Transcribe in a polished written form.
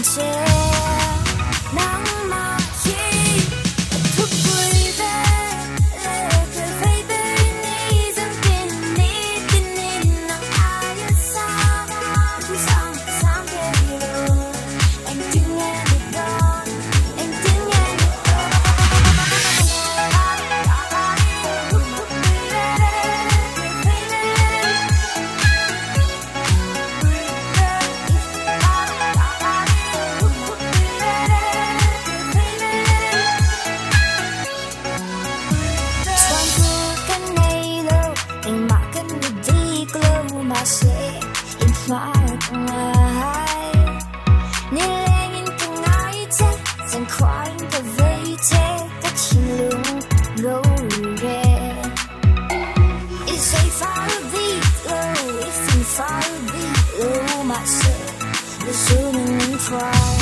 切，那么近，突破的。你连云的爱在在跨云的位置的情路柔软。Is a fire below, if you fire below myself, the shooting fire.